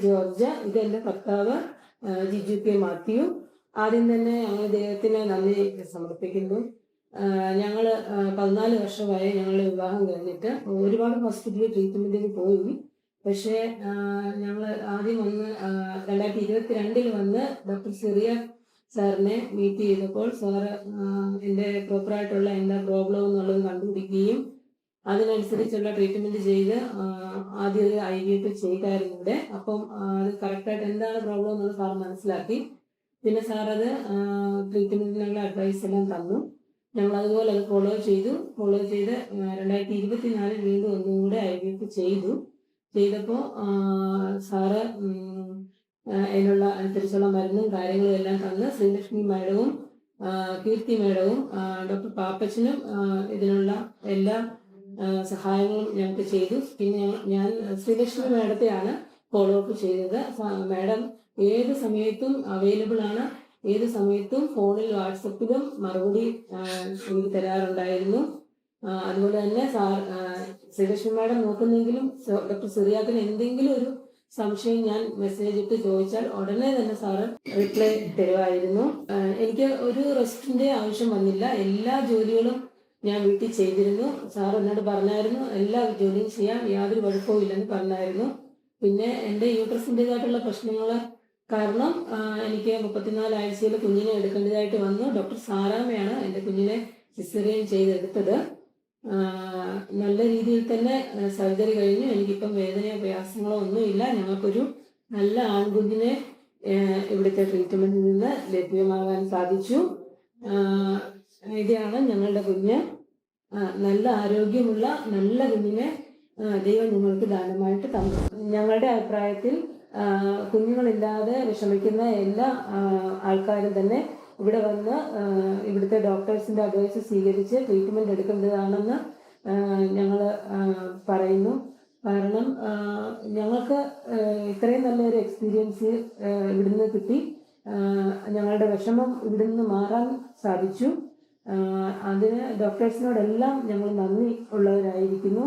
George. ഇതെൻ്റെ ഭർത്താവ് Jiju K Mathew. ആദ്യം തന്നെ ഞങ്ങൾ ദൈവത്തിന് നന്ദി സമർപ്പിക്കുന്നു. ഞങ്ങൾ 14 വർഷമായി ഞങ്ങളുടെ വിവാഹം കഴിഞ്ഞിട്ട്. ഒരുപാട് ഹോസ്പിറ്റലിൽ ട്രീറ്റ്മെൻറ്റിന് പോയി. പക്ഷേ ഞങ്ങൾ ആദ്യം വന്ന് 2022 വന്ന് ഡോക്ടർ സിറിയ സാറിനെ മീറ്റ് ചെയ്തപ്പോൾ സാറ് എൻ്റെ പ്രോപ്പറായിട്ടുള്ള എന്താ പ്രോബ്ലം എന്നുള്ളത് കണ്ടുപിടിക്കുകയും അതിനനുസരിച്ചുള്ള ട്രീറ്റ്മെൻറ്റ് ചെയ്ത് ആദ്യം ഒരു IVF ചെയ്തായിരുന്നു ഇവിടെ. അപ്പം അത് കറക്റ്റായിട്ട് എന്താണ് പ്രോബ്ലം എന്നുള്ളത് സാർ മനസ്സിലാക്കി. പിന്നെ സാറത് ട്രീറ്റ്മെൻറ്റിനുള്ള അഡ്വൈസ് എല്ലാം തന്നു. ഞങ്ങൾ അതുപോലെ അത് ഫോളോ ചെയ്ത് 2024 വീണ്ടും ഒന്നും കൂടെ IVF ചെയ്തപ്പോൾ സാറ് അതിനുള്ള അനുസരിച്ചുള്ള മരുന്നും കാര്യങ്ങളും എല്ലാം തന്ന് ശ്രീലക്ഷ്മി മാഡവും കീർത്തി മാഡവും ഡോക്ടർ പാപ്പച്ചനും ഇതിനുള്ള എല്ലാ സഹായങ്ങളും ഞങ്ങൾക്ക് ചെയ്തു. പിന്നെ ഞാൻ ശ്രീലക്ഷ്മി മാഡത്തെയാണ് ഫോളോ അപ്പ് ചെയ്തത്. മാഡം ഏത് സമയത്തും അവൈലബിൾ ആണ്. ഏത് സമയത്തും ഫോണിൽ വാട്സപ്പിലും മറുപടി എനിക്ക് തരാറുണ്ടായിരുന്നു. അതുപോലെ തന്നെ ശ്രീലക്ഷ്മി മാഡം നോക്കുന്നെങ്കിലും ഡോക്ടർ സിറിയാക്കിന് എന്തെങ്കിലും ഒരു സംശയം ഞാൻ മെസ്സേജ് ഇട്ട് ചോദിച്ചാൽ ഉടനെ തന്നെ സാറ് റിപ്ലൈ തരുമായിരുന്നു. എനിക്ക് ഒരു റെസ്റ്റിന്റെ ആവശ്യം വന്നില്ല. എല്ലാ ജോലികളും ഞാൻ വീട്ടിൽ ചെയ്തിരുന്നു. സാർ എന്നോട് പറഞ്ഞായിരുന്നു എല്ലാ ജോലിയും ചെയ്യാം, യാതൊരു കുഴപ്പവും ഇല്ലെന്ന് പറഞ്ഞായിരുന്നു. പിന്നെ എൻ്റെ യൂട്രസിൻ്റെതായിട്ടുള്ള പ്രശ്നങ്ങൾ കാരണം എനിക്ക് 34 ആഴ്ചയിൽ കുഞ്ഞിനെ എടുക്കേണ്ടതായിട്ട് വന്നു. ഡോക്ടർ സാറാമ്മയാണ് എൻ്റെ കുഞ്ഞിനെ സിസേറിയൻ ചെയ്തെടുത്തത്. നല്ല രീതിയിൽ തന്നെ സർജറി കഴിഞ്ഞു. എനിക്കിപ്പം വേദനയോ പ്രയാസങ്ങളോ ഒന്നുമില്ല. ഞങ്ങൾക്കൊരു നല്ല ആൺകുഞ്ഞിനെ ഇവിടുത്തെ ട്രീറ്റ്മെൻറ്റിൽ നിന്ന് ലഭ്യമാകാൻ സാധിച്ചു. ഇതാണ് ഞങ്ങളുടെ കുഞ്ഞ്. നല്ല ആരോഗ്യമുള്ള നല്ല കുഞ്ഞിനെ ദൈവം നിങ്ങൾക്ക് ദാനമായിട്ട് തന്നു. ഞങ്ങളുടെ അഭിപ്രായത്തിൽ കുഞ്ഞുങ്ങളില്ലാതെ വിഷമിക്കുന്ന എല്ലാ ആൾക്കാരും തന്നെ ഇവിടെ വന്ന് ഇവിടുത്തെ ഡോക്ടേഴ്സിൻ്റെ അഡ്വൈസ് സ്വീകരിച്ച് ട്രീറ്റ്മെൻറ്റ് എടുക്കേണ്ടതാണെന്ന് ഞങ്ങൾ പറയുന്നു. കാരണം ഞങ്ങൾക്ക് ഇത്രയും നല്ലൊരു എക്സ്പീരിയൻസ് ഇവിടുന്ന് കിട്ടി. ഞങ്ങളുടെ വിഷമം ഇവിടുന്ന് മാറാൻ സാധിച്ചു. അതിന് ഡോക്ടേഴ്സിനോടെല്ലാം ഞങ്ങൾ നന്ദി ഉള്ളവരായിരിക്കുന്നു.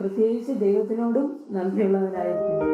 പ്രത്യേകിച്ച് ദൈവത്തിനോടും നന്ദിയുള്ളവരായിരിക്കുന്നു.